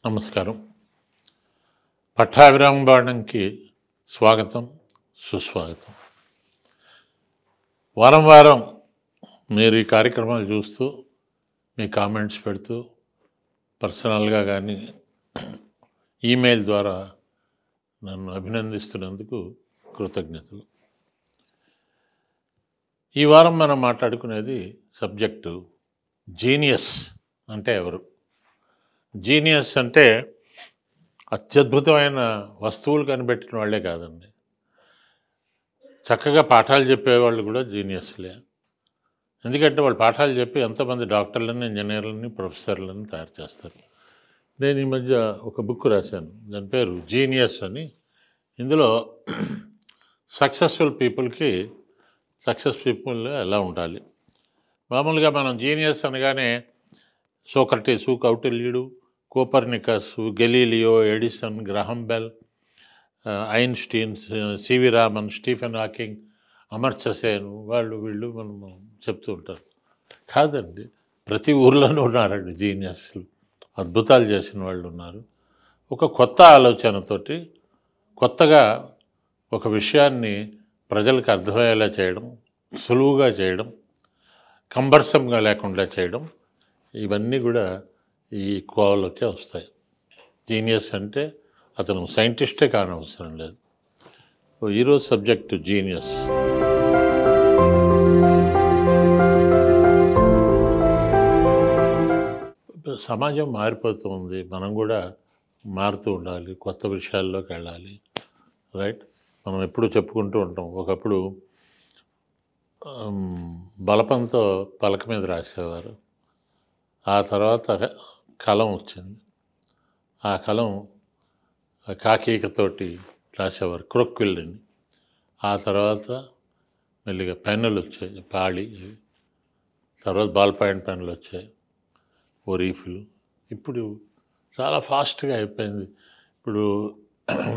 నమస్కారం. పట్టాభిరామబాణంకి స్వాగతం, సుస్వాగతం. వారం వారం మీరు ఈ కార్యక్రమాలు చూస్తూ మీ కామెంట్స్ పెడుతూ పర్సనల్గా కానీ ఈమెయిల్ ద్వారా నన్ను అభినందిస్తున్నందుకు కృతజ్ఞతలు. ఈ వారం మనం మాట్లాడుకునేది సబ్జెక్టు జీనియస్ అంటే ఎవరు. జీనియస్ అంటే అత్యద్భుతమైన వస్తువులు కనిపెట్టిన వాళ్ళే కాదండి, చక్కగా పాఠాలు చెప్పేవాళ్ళు కూడా జీనియస్లే. ఎందుకంటే వాళ్ళు పాఠాలు చెప్పి ఎంతోమంది డాక్టర్లని, ఇంజనీర్లని, ప్రొఫెసర్లని తయారు చేస్తారు. నేను ఈ మధ్య ఒక బుక్ రాశాను, దాని పేరు జీనియస్ అని. ఇందులో సక్సెస్ పీపుల్ ఎలా ఉండాలి. మామూలుగా మనం జీనియస్ అనగానే సోక్రటీసు, కౌటిల్యుడు, Copernicus, Galileo, Edison, Graham Bell, Einstein, C V Raman, Stephen Hawking, Amartya Sen, వాళ్ళు వీళ్ళు మనం చెప్తూ ఉంటారు. కాదండి, ప్రతి ఊర్లోనూ ఉన్నారండి జీనియస్లు, అద్భుతాలు చేసిన వాళ్ళు ఉన్నారు. ఒక కొత్త ఆలోచనతోటి కొత్తగా ఒక విషయాన్ని ప్రజలకు అర్థమయ్యేలా చేయడం, సులువుగా చేయడం, కంబర్సంగా లేకుండా చేయడం, ఇవన్నీ కూడా ఈ కోవలోకే వస్తాయి. జీనియస్ అంటే అతను సైంటిస్టే కానవసరం లేదు. ఈరోజు సబ్జెక్టు జీనియస్. సమాజం మారిపోతుంది, మనం కూడా మారుతూ ఉండాలి, కొత్త విషయాల్లోకి వెళ్ళాలి. రైట్. మనం ఎప్పుడు చెప్పుకుంటూ ఉంటాం, ఒకప్పుడు బలపంతో పలక మీద రాసేవారు, ఆ తర్వాత కలం వచ్చింది, ఆ కలం కాకీకతోటి రాసేవారు, క్రొక్విల్ని. ఆ తర్వాత మెల్లిగా పెన్నులు వచ్చాయి, పాళి, తర్వాత బాల్ పాయింట్ పెన్నులు వచ్చాయి, ఓ రీఫిల్. ఇప్పుడు చాలా ఫాస్ట్గా అయిపోయింది. ఇప్పుడు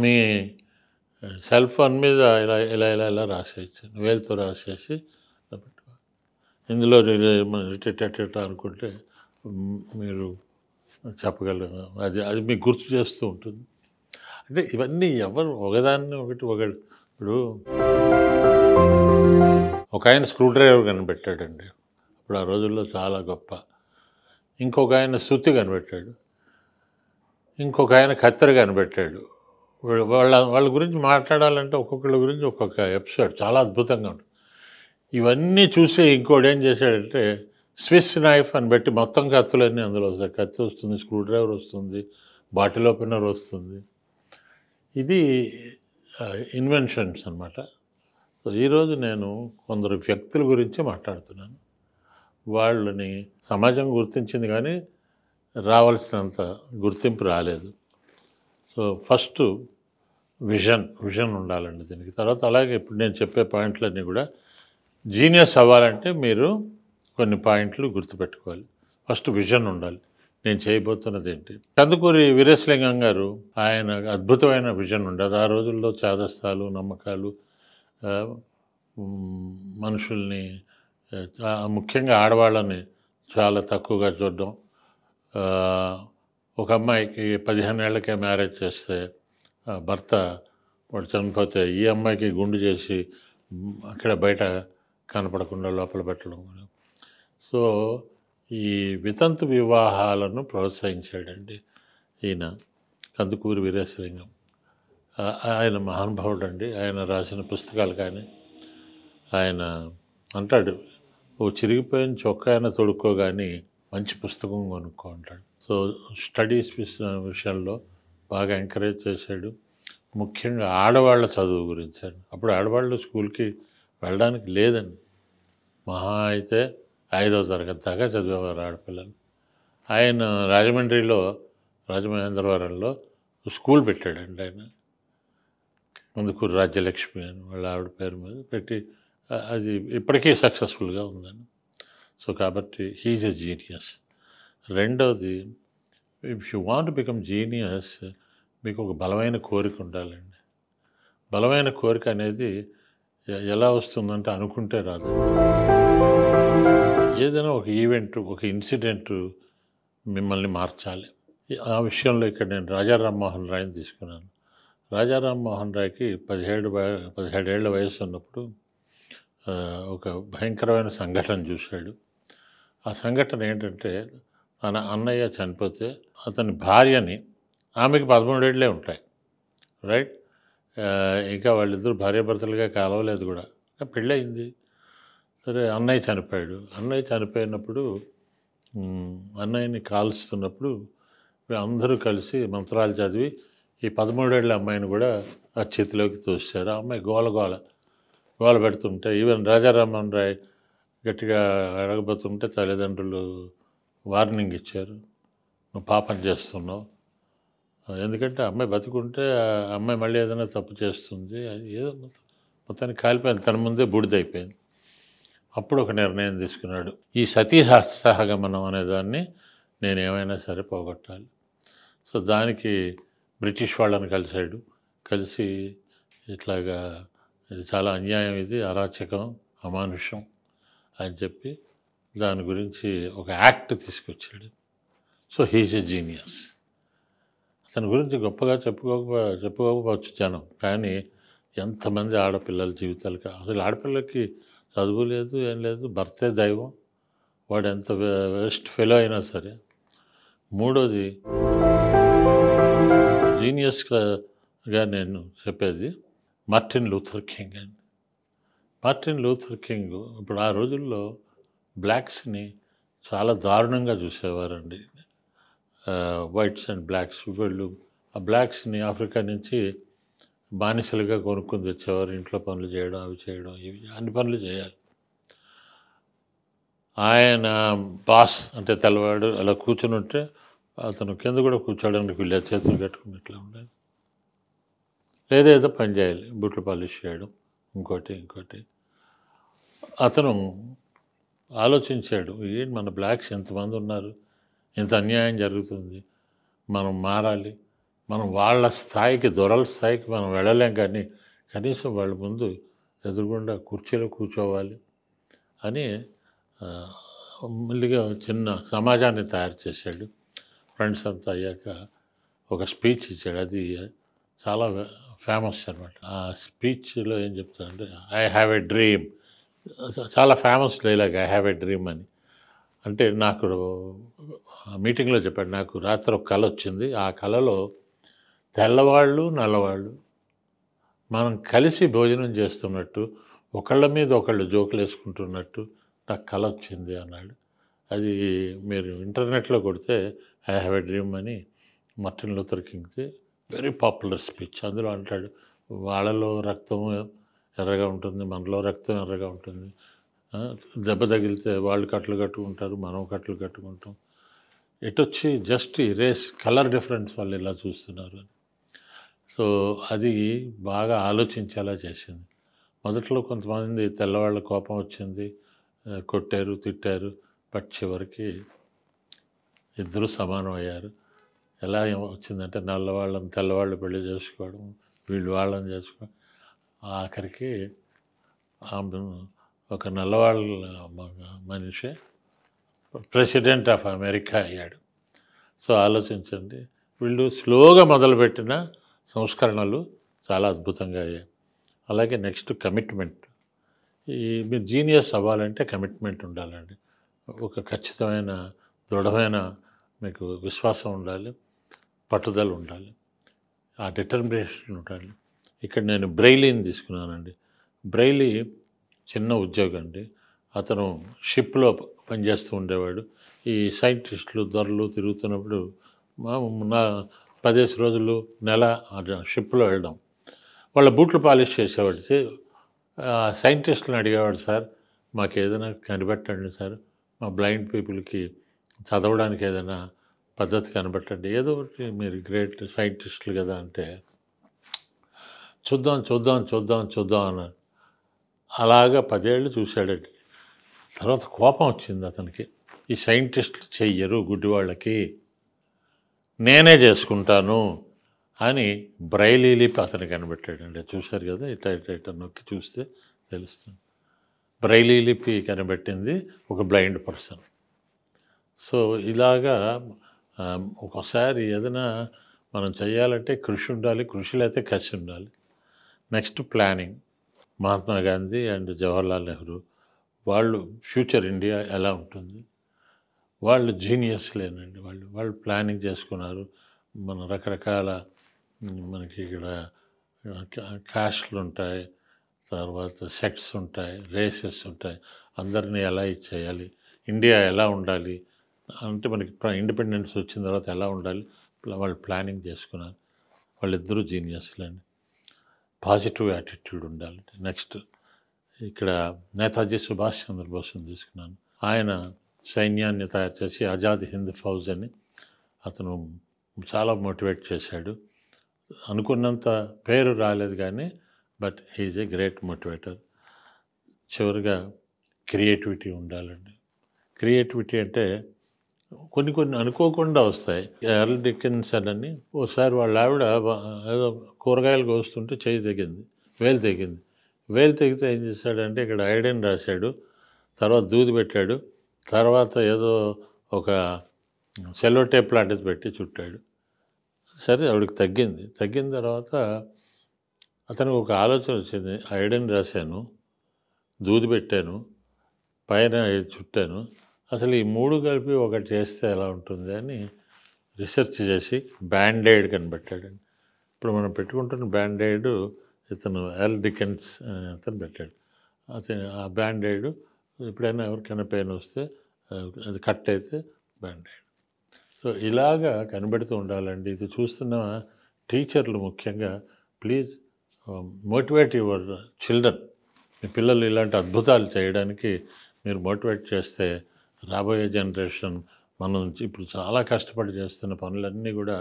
మీ సెల్ ఫోన్ మీద ఇలా ఇలా ఇలా ఇలా రాసేయచ్చు, వేలుతో రాసేసి ఇందులో రిటెట్ అనుకుంటే మీరు చెప్పగలరు. అది మీకు గుర్తు చేస్తూ ఉంటుంది. అంటే ఇవన్నీ ఎవరు ఒకదాన్ని ఒకటి ఇప్పుడు ఒక ఆయన స్క్రూ డ్రైవర్ కనిపెట్టాడండి, ఇప్పుడు ఆ రోజుల్లో చాలా గొప్ప. ఇంకొక ఆయన సుత్తి కనిపెట్టాడు, ఇంకొక ఆయన కత్తెర కనిపెట్టాడు. వాళ్ళ గురించి మాట్లాడాలంటే ఒక్కొక్కళ్ళ గురించి ఒక్కొక్క ఎపిసోడ్ చాలా అద్భుతంగా ఉంటుంది. ఇవన్నీ చూసి ఇంకోటి ఏం చేశాడంటే స్విస్ నైఫ్ అని పెట్టి మొత్తం కత్తులన్నీ అందులో వస్తాయి. కత్తి వస్తుంది, స్క్రూ డ్రైవర్ వస్తుంది, బాటిల్ ఓపెనర్ వస్తుంది. ఇది ఇన్వెన్షన్స్ అన్నమాట. సో ఈరోజు నేను కొందరు వ్యక్తుల గురించి మాట్లాడుతున్నాను. వాళ్ళని సమాజం గుర్తించింది కానీ రావాల్సినంత గుర్తింపు రాలేదు. సో ఫస్ట్ విజన్ ఉండాలండి దీనికి. తర్వాత అలాగే ఇప్పుడు నేను చెప్పే పాయింట్లన్నీ కూడా జీనియస్ అవ్వాలంటే మీరు కొన్ని పాయింట్లు గుర్తుపెట్టుకోవాలి. ఫస్ట్ విజన్ ఉండాలి, నేను చేయబోతున్నది ఏంటి. కందుకూరి వీరేశలింగం గారు, ఆయన అద్భుతమైన విజన్ ఉండదు. ఆ రోజుల్లో చాదస్తాలు, నమ్మకాలు, మనుషుల్ని, ముఖ్యంగా ఆడవాళ్ళని చాలా తక్కువగా చూడడం. ఒక అమ్మాయికి 15 ఏళ్ళకే మ్యారేజ్ చేస్తే భర్త వాడు చనిపోతే ఈ అమ్మాయికి గుండు చేసి అక్కడ బయట కనపడకుండా లోపల పెట్టడం. సో ఈ వితంతు వివాహాలను ప్రోత్సహించాడండి ఈయన కందుకూరి వీరేశలింగం. ఆయన మహానుభావుడు అండి. ఆయన రాసిన పుస్తకాలు కానీ, ఆయన అంటాడు, ఓ చిరిగిపోయిన చొక్కాయన తొడుక్కో కానీ మంచి పుస్తకం కొనుక్కో అంటాడు. సో స్టడీస్ విషయంలో బాగా ఎంకరేజ్ చేశాడు. ముఖ్యంగా ఆడవాళ్ళ చదువు గురించి అండి. అప్పుడు ఆడవాళ్ళు స్కూల్కి వెళ్ళడానికి లేదండి, మహా అయితే 5వ తరగతి దాకా చదివేవారు ఆడపిల్లలు. ఆయన రాజమహేంద్రవరంలో స్కూల్ పెట్టాడండి. ఆయన కందుకూరి రాజ్యలక్ష్మి అని వాళ్ళ ఆవిడ పేరు మీద పెట్టి, అది ఇప్పటికీ సక్సెస్ఫుల్గా ఉందండి. సో కాబట్టి హీఈస్ ఎ జీనియస్. రెండవది, if you want become genius, మీకు ఒక బలమైన కోరిక ఉండాలండి. బలమైన కోరిక అనేది ఎలా వస్తుందంటే అనుకుంటే రాదు. ఏదైనా ఒక ఈవెంట్, ఒక ఇన్సిడెంట్ మిమ్మల్ని మార్చాలి. ఆ విషయంలో ఇక్కడ నేను రాజా రామ్మోహన్ రాయ్ని తీసుకున్నాను. రాజా రామ్మోహన్ రాయ్‌కి 17 ఏళ్ల వయస్సు ఉన్నప్పుడు ఒక భయంకరమైన సంఘటన చూశాడు. ఆ సంఘటన ఏంటంటే, తన అన్నయ్య చనిపోతే అతని భార్యని, ఆమెకి 13 ఏళ్ళే ఉంటాయి. రైట్? ఇంకా వాళ్ళిద్దరూ భార్యాభర్తలుగా కలవలేదు గూడా. పెళ్ళయింది. సరే అన్నయ్య చనిపోయాడు. అన్నయ్య చనిపోయినప్పుడు అన్నయ్యని కాల్స్తున్నప్పుడు అందరూ కలిసి మంత్రాలు చదివి ఈ 13 ఏళ్ల అమ్మాయిని కూడా ఆ చేతిలోకి తోసేశారు. ఆ అమ్మాయి గోల పెడుతుంటే ఈవెన్ రాజా రామ్మోహన్ రాయ్ గట్టిగా అడగబోతుంటే తల్లిదండ్రులు వార్నింగ్ ఇచ్చారు. నువ్వు పాపం చేస్తున్నావు. ఎందుకంటే అమ్మాయి బతికుంటే ఆ అమ్మాయి మళ్ళీ ఏదైనా తప్పు చేస్తుంది. అది ఏదో మొత్తానికి కాలిపోయింది. తన ముందే బూడిదైపోయింది. అప్పుడు ఒక నిర్ణయం తీసుకున్నాడు. ఈ సతీ సహగమనం అనేదాన్ని నేనేమైనా సరే పోగొట్టాలి. సో దానికి బ్రిటిష్ వాళ్ళని కలిశాడు. కలిసి ఇట్లాగా ఇది చాలా అన్యాయం, ఇది అరాచకం, అమానుషం అని చెప్పి దాని గురించి ఒక యాక్ట్ తీసుకొచ్చాడు. So he's a genius. అతని గురించి గొప్పగా చెప్పుకోకపోవచ్చు జనం, కానీ ఎంతమంది ఆడపిల్లల జీవితాలకి, అసలు ఆడపిల్లకి చదువు లేదు, ఏం లేదు, భర్తే దైవం. వాడు ఎంత వెస్ట్ ఫెలో అయినా సరే. మూడోది జీనియస్గా నేను చెప్పేది మార్టిన్ లూథర్ కింగ్ అండి. మార్టిన్ లూథర్ కింగ్ ఇప్పుడు ఆ రోజుల్లో బ్లాక్స్ని చాలా దారుణంగా చూసేవారండి. Whites and blocks. వీళ్ళు ఆ బ్లాక్స్ని ఆఫ్రికా నుంచి బానిసలుగా కొనుక్కొని తెచ్చేవారు. ఇంట్లో పనులు చేయడం, అవి చేయడం, ఇవి అన్ని పనులు చేయాలి. ఆయన బాస్ అంటే తెల్లవాడు అలా కూర్చుని ఉంటే అతను కింద కూడా కూర్చోడానికి వీళ్ళ చేతులు కట్టుకున్నట్లా ఉండాలి. లేదేదో పని చేయాలి, బూట్లు పాలిష్ చేయడం, ఇంకోటి. అతను ఆలోచించాడు, ఏంటి మన బ్లాక్స్ ఎంతమంది ఉన్నారు, ఇంత అన్యాయం జరుగుతుంది, మనం మారాలి, మనం వాళ్ళ స్థాయికి, దొరల స్థాయికి మనం వెళ్ళలేం, కానీ కనీసం వాళ్ళ ముందు ఎదురుగుండా కుర్చీలో కూర్చోవాలి అని మెల్లిగా చిన్న సమాజాన్ని తయారు చేశాడు. ఫ్రెండ్స్ అంతా అయ్యాక ఒక స్పీచ్ ఇచ్చాడు. అది చాలా ఫేమస్ అనమాట. ఆ స్పీచ్లో ఏం చెప్తాడంటే, ఐ హ్యావ్ ఎ డ్రీమ్. చాలా famous dialogue, I have a dream అని. అంటే నాకు మీటింగ్లో చెప్పాడు, నాకు రాత్రి ఒక కల వచ్చింది. ఆ కలలో తెల్లవాళ్ళు నల్లవాళ్ళు మనం కలిసి భోజనం చేస్తున్నట్టు, ఒకళ్ళ మీద ఒకళ్ళు జోకులు వేసుకుంటున్నట్టు నాకు కల వచ్చింది అన్నాడు. అది మీరు ఇంటర్నెట్లో కొడితే ఐ హ్యావ్ ఎ డ్రీమ్ అని మార్టిన్ లూథర్ కింగ్ది వెరీ పాపులర్ స్పీచ్. అందులో అంటాడు, వాళ్ళలో రక్తం ఎర్రగా ఉంటుంది, మనలో రక్తం ఎర్రగా ఉంటుంది, దెబ్బ తగిలితే వాళ్ళు కట్టలు కట్టుకుంటారు, మనం కట్టలు కట్టుకుంటాం, ఎటొచ్చి జస్ట్ ఈ రేస్ కలర్ డిఫరెన్స్ వాళ్ళు ఇలా చూస్తున్నారు అని. సో అది బాగా ఆలోచించేలా చేసింది. మొదట్లో కొంతమంది తెల్లవాళ్ళ కోపం వచ్చింది, కొట్టారు, తిట్టారు, బట్ చివరికి ఇద్దరు సమానం అయ్యారు. ఎలా వచ్చిందంటే నల్లవాళ్ళని తెల్లవాళ్ళు పెళ్లి చేసుకోవడం, వీళ్ళు వాళ్ళని చేసుకోవడం, ఆఖరికి ఒక నల్లవాళ్ళ మనిషి ప్రెసిడెంట్ ఆఫ్ అమెరికా అయ్యాడు. సో ఆలోచించండి, వీళ్ళు స్లోగా మొదలుపెట్టిన సంస్కరణలు చాలా అద్భుతంగా అయ్యాయి. అలాగే నెక్స్ట్ కమిట్మెంట్. మీరు జీనియస్ అవ్వాలంటే కమిట్మెంట్ ఉండాలండి. ఒక ఖచ్చితమైన దృఢమైన మీకు విశ్వాసం ఉండాలి, పట్టుదల ఉండాలి, ఆ డిటర్మినేషన్ ఉండాలి. ఇక్కడ నేను బ్రెయిలీని తీసుకున్నానండి. బ్రెయిలీ చిన్న ఉద్యోగం అండి. అతను షిప్లో పనిచేస్తూ ఉండేవాడు. ఈ సైంటిస్టులు దొరలు తిరుగుతున్నప్పుడు నా 10 రోజులు నెల షిప్లో వెళ్ళడం, వాళ్ళ బూట్లు పాలిష్ చేసేవాడు. సైంటిస్టులను అడిగేవాడు, సార్ మాకు ఏదైనా కనిపెట్టండి సార్, మా బ్లైండ్ పీపుల్కి చదవడానికి ఏదైనా పద్ధతి కనిపెట్టండి, ఏదో ఒకటి, మీరు గ్రేట్ సైంటిస్టులు కదా అంటే, చూద్దాం అన్నారు. అలాగా 10 ఏళ్ళు చూశాడండి. తర్వాత కోపం వచ్చింది అతనికి, ఈ సైంటిస్టులు చెయ్యరు గుడ్డివాళ్ళకి, నేనే చేసుకుంటాను అని బ్రైలీ లిపి అతను కనిపెట్టాడండి. చూశారు కదా, ఇట్లా నొక్కి చూస్తే తెలుస్తుంది. బ్రైలీ లిపి కనిపెట్టింది ఒక బ్లైండ్ పర్సన్. సో ఇలాగా ఒక్కోసారి ఏదైనా మనం చేయాలంటే కృషి ఉండాలి, కృషి లేకపోతే కసి ఉండాలి. Next planning. Mahatma Gandhi and Jawaharlal Nehru వాళ్ళు ఫ్యూచర్ ఇండియా ఎలా ఉంటుంది, వాళ్ళు జీనియస్లేనండి. వాళ్ళు ప్లానింగ్ చేసుకున్నారు. మన రకరకాల మనకి ఇక్కడ కాస్ట్లు ఉంటాయి, తర్వాత సెక్ట్స్ ఉంటాయి, రేసెస్ ఉంటాయి. అందరినీ ఎలా ఇచ్చేయాలి, ఇండియా ఎలా ఉండాలి అంటే మనకి ఇండిపెండెన్స్ వచ్చిన తర్వాత ఎలా ఉండాలి, వాళ్ళు ప్లానింగ్ చేసుకున్నారు. వాళ్ళిద్దరూ జీనియస్లండి. పాజిటివ్ యాటిట్యూడ్ ఉండాలి. నెక్స్ట్ ఇక్కడ నేతాజీ సుభాష్ చంద్రబోస్ని తీసుకున్నాను. ఆయన సైన్యాన్ని తయారు చేసి ఆజాద్ హింద్ ఫౌజ్ అని అతను చాలా మోటివేట్ చేశాడు. అనుకున్నంత పేరు రాలేదు కానీ but he's a great motivator. చివరిగా క్రియేటివిటీ ఉండాలండి. క్రియేటివిటీ అంటే కొన్ని కొన్ని అనుకోకుండా వస్తాయి. ఎర్ల్ డికెన్సన్ అని ఓసారి వాళ్ళ ఆవిడ ఏదో కూరగాయలు కోస్తుంటే చేయి తెగింది, వేలు తెగింది. వేలు తెగితే ఏం చేశాడంటే ఇక్కడ ఐడిన్ రాశాడు, తర్వాత దూది పెట్టాడు, తర్వాత ఏదో ఒక సెల్లో టేప్ లాంటిది పెట్టి చుట్టాడు. సరే ఆవిడకి తగ్గింది. తగ్గిన తర్వాత అతనికి ఒక ఆలోచన వచ్చింది. ఐడిన్ రాశాను, దూది పెట్టాను, పైన ఇది చుట్టాను, అసలు ఈ 3 కలిపి ఒకటి చేస్తే ఎలా ఉంటుంది అని రీసెర్చ్ చేసి బ్యాండెయిడ్ కనిపెట్టాడండి. ఇప్పుడు మనం పెట్టుకుంటున్న బ్యాండెయిడ్ ఇతను ఎల్ డికెన్స్ అతను పెట్టాడు. అతను ఆ బ్యాండెయిడ్ ఎప్పుడైనా ఎవరికైనా పెయిన్ వస్తే అది కట్ అయితే బ్యాండెయిడ్. సో ఇలాగా కనిపెడుతూ ఉండాలండి. ఇది చూస్తున్న టీచర్లు ముఖ్యంగా ప్లీజ్ మోటివేట్ యువర్ చిల్డ్రన్. మీ పిల్లలు ఇలాంటి అద్భుతాలు చేయడానికి మీరు మోటివేట్ చేస్తే రాబోయే జనరేషన్ మనం ఇప్పుడు చాలా కష్టపడి చేస్తున్న పనులన్నీ కూడా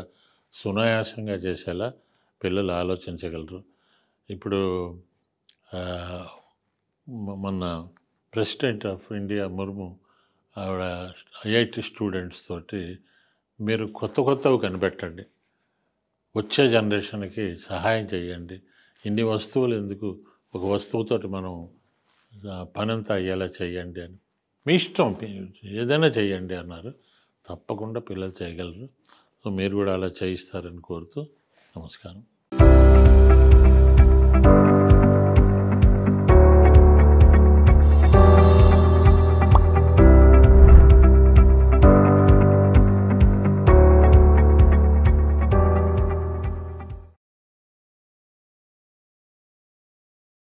సునాయాసంగా చేసేలా పిల్లలు ఆలోచించగలరు. ఇప్పుడు మొన్న ప్రెసిడెంట్ ఆఫ్ ఇండియా ముర్ము ఆవిడ ఐఐటి స్టూడెంట్స్ తోటి మీరు కొత్త కొత్తవి కనిపెట్టండి, వచ్చే జనరేషన్కి సహాయం చేయండి, ఇన్ని వస్తువులు ఎందుకు, ఒక వస్తువుతోటి మనం పనంతా అయ్యేలా చేయండి అని. మీ ఇష్టం, ఏదైనా చేయండి అన్నారు. తప్పకుండా పిల్లలు చేయగలరు. సో మీరు కూడా అలా చేయిస్తారని కోరుతూ నమస్కారం.